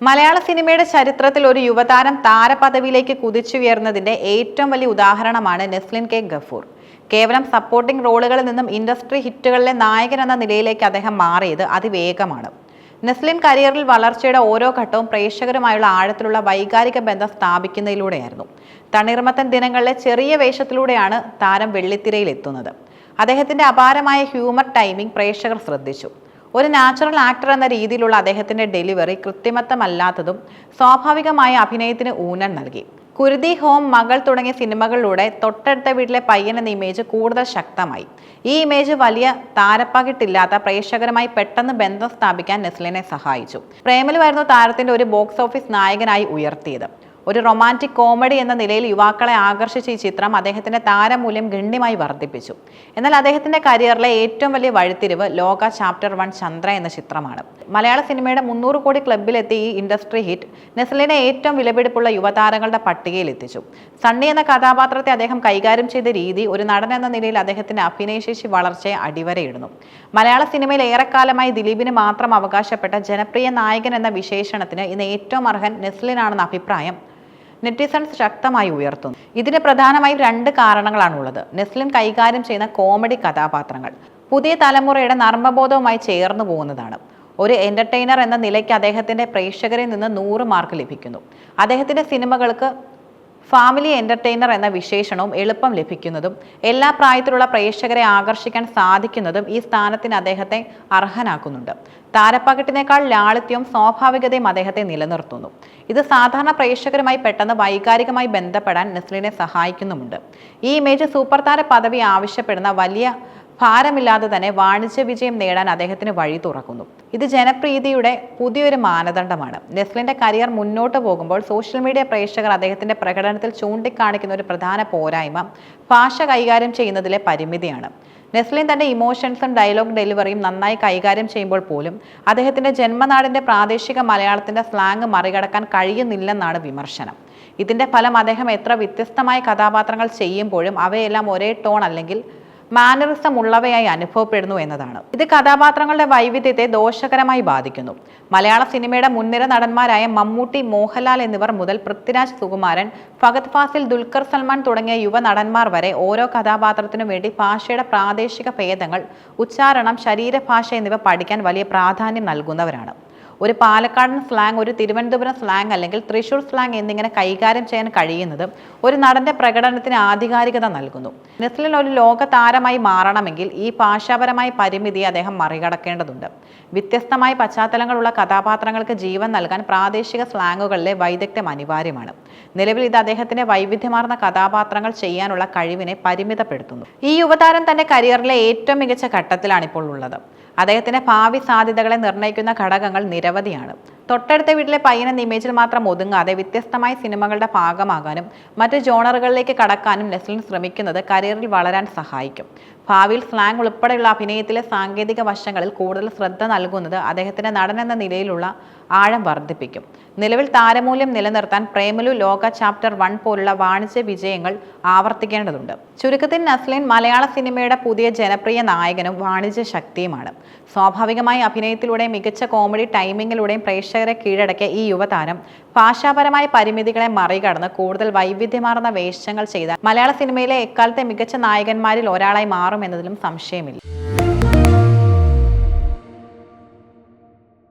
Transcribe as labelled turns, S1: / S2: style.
S1: മലയാള സിനിമയുടെ ചരിത്രത്തിൽ ഒരു യുവതാരം താരപദവിയിലേക്ക് കുതിച്ചുയർന്നതിന്റെ ഏറ്റവും വലിയ ഉദാഹരണമാണ് നെസ്ലിൻ കെ ഗഫൂർ. കേവലം സപ്പോർട്ടിംഗ് റോളുകളിൽ നിന്നും ഇൻഡസ്ട്രി ഹിറ്റുകളിലെ നായകൻ എന്ന നിലയിലേക്ക് അദ്ദേഹം മാറിയത് അതിവേഗമാണ്. നെസ്ലിൻ കരിയറിൽ വളർച്ചയുടെ ഓരോ ഘട്ടവും പ്രേക്ഷകരുമായുള്ള ആഴത്തിലുള്ള വൈകാരിക ബന്ധം സ്ഥാപിക്കുന്നതിലൂടെയായിരുന്നു. തണ്ണീർമത്തൻ ദിനങ്ങളിലെ ചെറിയ വേഷത്തിലൂടെയാണ് താരം വെള്ളിത്തിരയിൽ എത്തുന്നത്. അദ്ദേഹത്തിന്റെ അപാരമായ ഹ്യൂമർ ടൈമിംഗ് പ്രേക്ഷകർ ശ്രദ്ധിച്ചു. ഒരു നാച്ചുറൽ ആക്ടർ എന്ന രീതിയിലുള്ള അദ്ദേഹത്തിന്റെ ഡെലിവറി കൃത്രിമത്വമല്ലാത്തതും സ്വാഭാവികമായ അഭിനയത്തിന് ഊന്നൽ നൽകി. കുരുതി, ഹോം, മകൾ തുടങ്ങിയ സിനിമകളിലൂടെ തൊട്ടടുത്ത വീട്ടിലെ പയ്യൻ എന്ന ഇമേജ് കൂടുതൽ ശക്തമായി. ഈ ഇമേജ് വലിയ താരപ്പകിട്ടില്ലാത്ത പ്രേക്ഷകരുമായി പെട്ടെന്ന് ബന്ധം സ്ഥാപിക്കാൻ നെസ്ലിനെ സഹായിച്ചു. പ്രേമലുവായിരുന്നു താരത്തിന്റെ ഒരു ബോക്സ് ഓഫീസ് നായകനായി ഉയർത്തിയത്. ഒരു റൊമാൻറ്റിക് കോമഡി എന്ന നിലയിൽ യുവാക്കളെ ആകർഷിച്ച ഈ ചിത്രം അദ്ദേഹത്തിന്റെ താരമൂല്യം ഗണ്യമായി വർദ്ധിപ്പിച്ചു. എന്നാൽ അദ്ദേഹത്തിന്റെ കരിയറിലെ ഏറ്റവും വലിയ വഴിത്തിരിവ് ലോക ചാപ്റ്റർ 1 ചന്ദ്ര എന്ന ചിത്രമാണ്. മലയാള സിനിമയുടെ 300 കോടി ക്ലബിലെത്തിയ ഈ ഇൻഡസ്ട്രി ഹിറ്റ് നെസ്ലിനെ ഏറ്റവും വിലപിടിപ്പുള്ള യുവതാരങ്ങളുടെ പട്ടികയിൽ എത്തിച്ചു. സണ്ണി എന്ന കഥാപാത്രത്തെ അദ്ദേഹം കൈകാര്യം ചെയ്ത രീതി ഒരു നടൻ എന്ന നിലയിൽ അദ്ദേഹത്തിന്റെ അഭിനയശേഷി വളർച്ചയെ അടിവരയിടുന്നു. മലയാള സിനിമയിൽ ഏറെക്കാലമായി ദിലീപിന് മാത്രം അവകാശപ്പെട്ട ജനപ്രിയ നായകൻ എന്ന വിശേഷണത്തിന് ഇന്ന് ഏറ്റവും അർഹൻ നെസ്ലിനാണെന്ന അഭിപ്രായം നെറ്റിസൺസ് ശക്തമായി ഉയർത്തുന്നു. ഇതിന് പ്രധാനമായും 2 കാരണങ്ങളാണുള്ളത്. നെസ്ലിൻ കൈകാര്യം ചെയ്യുന്ന കോമഡി കഥാപാത്രങ്ങൾ പുതിയ തലമുറയുടെ നർമ്മബോധവുമായി ചേർന്നു പോകുന്നതാണ്. ഒരു എന്റർടൈനർ എന്ന നിലയ്ക്ക് അദ്ദേഹത്തിന്റെ പ്രേക്ഷകരിൽ നിന്ന് 100 മാർക്ക് ലഭിക്കുന്നു. അദ്ദേഹത്തിന്റെ സിനിമകൾക്ക് ഫാമിലി എന്റർടൈനർ എന്ന വിശേഷണവും എളുപ്പം ലഭിക്കുന്നതും എല്ലാ പ്രായത്തിലുള്ള പ്രേക്ഷകരെ ആകർഷിക്കാൻ സാധിക്കുന്നതും ഈ സ്ഥാനത്തിന് അദ്ദേഹത്തെ അർഹനാക്കുന്നുണ്ട്. താരപ്പകിട്ടിനേക്കാൾ ലാളിത്യവും സ്വാഭാവികതയും അദ്ദേഹത്തെ നിലനിർത്തുന്നു. ഇത് സാധാരണ പ്രേക്ഷകരുമായി പെട്ടെന്ന് വൈകാരികമായി ബന്ധപ്പെടാൻ നെസ്ലിനെ സഹായിക്കുന്നുമുണ്ട്. ഈ ഇമേജ് സൂപ്പർ താര പദവി ആവശ്യപ്പെടുന്ന വലിയ ഭാരമില്ലാതെ തന്നെ വാണിജ്യ വിജയം നേടാൻ അദ്ദേഹത്തിന് വഴി തുറക്കുന്നു. ഇത് ജനപ്രീതിയുടെ പുതിയൊരു മാനദണ്ഡമാണ്. നെസ്ലിന്റെ കരിയർ മുന്നോട്ട് പോകുമ്പോൾ സോഷ്യൽ മീഡിയ പ്രേക്ഷകർ അദ്ദേഹത്തിന്റെ പ്രകടനത്തിൽ ചൂണ്ടിക്കാണിക്കുന്ന ഒരു പ്രധാന പോരായ്മ ഭാഷ കൈകാര്യം ചെയ്യുന്നതിലെ പരിമിതിയാണ്. നെസ്ലിൻ തന്റെ ഇമോഷൻസും ഡയലോഗ് ഡെലിവറിയും നന്നായി കൈകാര്യം ചെയ്യുമ്പോൾ പോലും അദ്ദേഹത്തിന്റെ ജന്മനാടിന്റെ പ്രാദേശിക മലയാളത്തിന്റെ സ്ലാങ് മറികടക്കാൻ കഴിയുന്നില്ലെന്നാണ് വിമർശനം. ഇതിന്റെ ഫലം അദ്ദേഹം എത്ര വ്യത്യസ്തമായ കഥാപാത്രങ്ങൾ ചെയ്യുമ്പോഴും അവയെല്ലാം ഒരേ ടോൺ അല്ലെങ്കിൽ മാനറിസം ഉള്ളവയായി അനുഭവപ്പെടുന്നു എന്നതാണ്. ഇത് കഥാപാത്രങ്ങളുടെ വൈവിധ്യത്തെ ദോഷകരമായി ബാധിക്കുന്നു. മലയാള സിനിമയുടെ മുൻനിര നടന്മാരായ മമ്മൂട്ടി, മോഹൻലാൽ എന്നിവർ മുതൽ പൃഥ്വിരാജ്, സുകുമാരൻ, ഫഹദ് ഫാസിൽ, ദുൽഖർ സൽമാൻ തുടങ്ങിയ യുവ നടന്മാർ വരെ ഓരോ കഥാപാത്രത്തിനും വേണ്ടി ഭാഷയുടെ പ്രാദേശിക ഭേദങ്ങൾ, ഉച്ചാരണം, ശരീരഭാഷ എന്നിവ പഠിക്കാൻ വലിയ പ്രാധാന്യം നൽകുന്നവരാണ്. ഒരു പാലക്കാടൻ സ്ലാങ്, ഒരു തിരുവനന്തപുരം സ്ലാങ് അല്ലെങ്കിൽ തൃശൂർ സ്ലാങ് എന്നിങ്ങനെ കൈകാര്യം ചെയ്യാൻ കഴിയുന്നത് ഒരു നടന്റെ പ്രകടനത്തിന് ആധികാരികത നൽകുന്നു. നെസ്ലിൻ ഒരു ലോക താരമായി മാറണമെങ്കിൽ ഈ ഭാഷാപരമായ പരിമിതിയെ അദ്ദേഹം മറികടക്കേണ്ടതുണ്ട്. വ്യത്യസ്തമായ പശ്ചാത്തലങ്ങളുള്ള കഥാപാത്രങ്ങൾക്ക് ജീവൻ നൽകാൻ പ്രാദേശിക സ്ലാങ്ങുകളിലെ വൈദഗ്ധ്യം അനിവാര്യമാണ്. നിലവിൽ ഇത് അദ്ദേഹത്തിന്റെ വൈവിധ്യമാർന്ന കഥാപാത്രങ്ങൾ ചെയ്യാനുള്ള കഴിവിനെ പരിമിതപ്പെടുത്തുന്നു. ഈ യുവതാരം തന്റെ കരിയറിലെ ഏറ്റവും മികച്ച ഘട്ടത്തിലാണ് ഇപ്പോൾ ഉള്ളത്. അദ്ദേഹത്തിന്റെ ഭാവി സാധ്യതകളെ നിർണ്ണയിക്കുന്ന ഘടകങ്ങൾ നിരവധിയാണ്. തൊട്ടടുത്ത വീട്ടിലെ പയ്യൻ എന്ന ഇമേജിൽ മാത്രം ഒതുങ്ങാതെ വ്യത്യസ്തമായ സിനിമകളുടെ ഭാഗമാകാനും മറ്റ് ജോണറുകളിലേക്ക് കടക്കാനും നെസ്ലിൻ ശ്രമിക്കുന്നത് കരിയറിൽ വളരാൻ സഹായിക്കും. ഭാവിയിൽ സ്ലാങ് ഉൾപ്പെടെയുള്ള അഭിനയത്തിലെ സാങ്കേതിക വശങ്ങളിൽ കൂടുതൽ ശ്രദ്ധ നൽകുന്നത് അദ്ദേഹത്തിന്റെ നടൻ എന്ന നിലയിലുള്ള ആഴം വർദ്ധിപ്പിക്കും. നിലവിൽ താരമൂല്യം നിലനിർത്താൻ പ്രേമലു, ലോക ചാപ്റ്റർ 1 പോലുള്ള വാണിജ്യ വിജയങ്ങൾ ആവർത്തിക്കേണ്ടതുണ്ട്. ചുരുക്കത്തിൽ നെസ്ലിൻ മലയാള സിനിമയുടെ പുതിയ ജനപ്രിയ നായകനും വാണിജ്യ ശക്തിയുമാണ്. സ്വാഭാവികമായി അഭിനയത്തിലൂടെയും മികച്ച കോമഡി ടൈമിങ്ങിലൂടെയും പ്രേക്ഷകരെ കീഴടക്കിയ ഈ യുവതാരം ഭാഷാപരമായ പരിമിതികളെ മറികടന്ന് കൂടുതൽ വൈവിധ്യമാർന്ന വേഷങ്ങൾ ചെയ്താൽ മലയാള സിനിമയിലെ എക്കാലത്തെ മികച്ച നായകന്മാരിൽ ഒരാളായി മാറുമെന്നതിലും സംശയമില്ല.